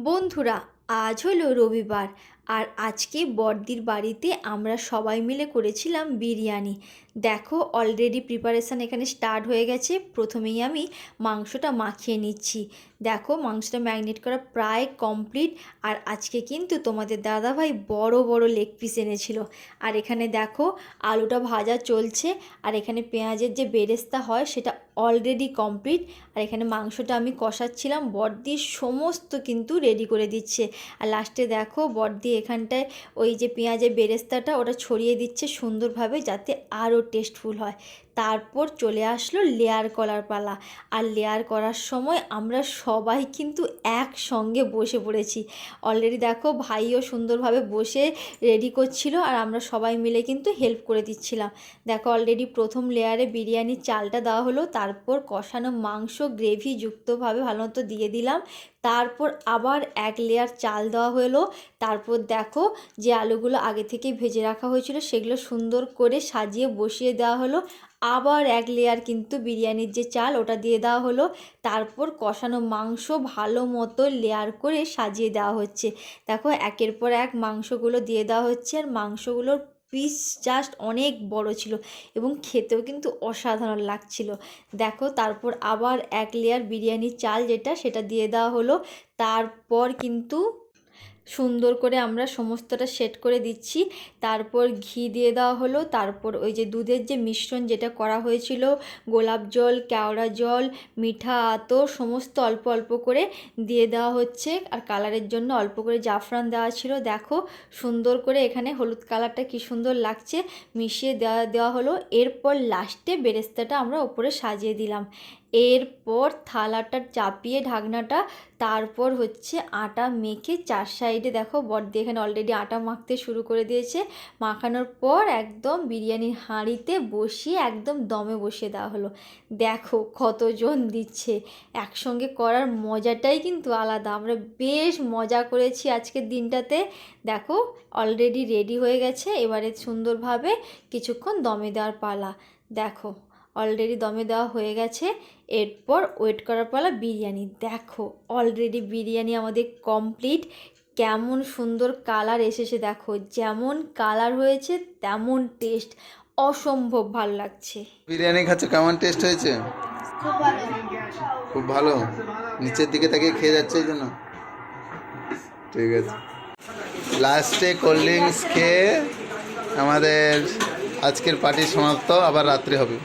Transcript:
বন্ধুরা, আজ হলো রবিবার আর আজকে বড়দির বাড়িতে আমরা সবাই মিলে করেছিলাম বিরিয়ানি। দেখো অলরেডি প্রিপারেশান এখানে স্টার্ট হয়ে গেছে। প্রথমেই আমি মাংসটা মাখিয়ে নিচ্ছি। দেখো মাংসটা ম্যারিনেট করা প্রায় কমপ্লিট। আর আজকে কিন্তু তোমাদের দাদাভাই বড় বড় লেগ পিস এনেছিল। আর এখানে দেখো আলুটা ভাজা চলছে। আর এখানে পেঁয়াজের যে বেরেস্তা হয় সেটা অলরেডি কমপ্লিট। আর এখানে মাংসটা আমি কষাচ্ছিলাম, বড়দি সমস্ত কিন্তু রেডি করে দিচ্ছে। আর লাস্টে দেখো বড়দি এখানটায় ওই যে পেঁয়াজের বেরেস্তাটা ওটা ছড়িয়ে দিচ্ছে সুন্দরভাবে, যাতে আরও টেস্টফুল হয়। তারপর চলে আসলো লেয়ার করার পালা। আর লেয়ার করার সময় আমরা সবাই কিন্তু একসঙ্গে বসে পড়েছি। অলরেডি দেখো ভাইও সুন্দরভাবে বসে রেডি করছিল আর আমরা সবাই মিলে কিন্তু হেল্প করে দিচ্ছিলাম। দেখো অলরেডি প্রথম লেয়ারে বিরিয়ানির চালটা দেওয়া হলো, তারপর কষানো মাংস গ্রেভি যুক্তভাবে ভালো মতো দিয়ে দিলাম। তারপর আবার এক লেয়ার চাল দেওয়া হলো। তারপর দেখো যে আলুগুলো আগে থেকে ভেজে রাখা হয়েছিল সেগুলো সুন্দর করে সাজিয়ে বসিয়ে দেওয়া হলো। আবার এক লেয়ার কিন্তু বিরিয়ানির যে চাল ওটা দিয়ে দেওয়া হলো। তারপর কষানো মাংস ভালো মতো লেয়ার করে সাজিয়ে দেওয়া হচ্ছে। দেখো একের পর এক মাংসগুলো দিয়ে দেওয়া হচ্ছে। আর মাংসগুলোর পিস জাস্ট অনেক বড় ছিল এবং খেতেও কিন্তু অসাধারণ লাগছিল। দেখো তারপর আবার এক লেয়ার বিরিয়ানির চাল সেটা দিয়ে দেওয়া হলো। তারপর কিন্তু সুন্দর করে আমরা সমস্তটা সেট করে দিচ্ছি। তারপর ঘি দিয়ে দেওয়া হলো। তারপর ওই যে দুধের যে মিশ্রণ যেটা করা হয়েছিল, গোলাপ জল, কেওড়া জল, মিঠা আতর সমস্ত অল্প অল্প করে দিয়ে দেওয়া হচ্ছে। আর কালারের জন্য অল্প করে জাফরান দেওয়া ছিল। দেখো সুন্দর করে এখানে হলুদ কালারটা কি সুন্দর লাগছে, মিশিয়ে দেওয়া হলো। এরপর লাস্টে বেরেস্তাটা আমরা ওপরে সাজিয়ে দিলাম। এরপর থালাটা চাপিয়ে ঢাকনাটা, তারপর হচ্ছে আটা মেখে চার সাইডে দেখো বড়দি এখানে অলরেডি আটা মাখতে শুরু করে দিয়েছে। মাখানোর পর একদম বিরিয়ানির হাঁড়িতে বসিয়ে একদম দমে বসিয়ে দেওয়া হলো। দেখো কতজন দিচ্ছে, একসঙ্গে করার মজাটাই কিন্তু আলাদা। আমরা বেশ মজা করেছি আজকের দিনটাতে। দেখো অলরেডি রেডি হয়ে গেছে, এবারে সুন্দরভাবে কিছুক্ষণ দমে দেওয়ার পালা। দেখো অলরেডি দমে দেওয়া হয়ে গেছে। এরপর ওয়েট করার পালা বিরিয়ানি। দেখো অলরেডি বিরিয়ানি আমাদের কমপ্লিট। কেমন সুন্দর কালার এসেছে দেখো, যেমন কালার হয়েছে তেমন টেস্ট, অসম্ভব ভালো লাগছে। বিরিয়ানি খাচ্ছ, কেমন টেস্ট হয়েছে? খুব ভালো। নিচের দিকে তাকিয়ে খেয়ে যাচ্ছে এই জন্য। ঠিক আছে, লাস্টে কোল্ড ড্রিঙ্কস খেয়ে আমাদের আজকের পার্টি সমাপ্ত। আবার রাত্রে হবে।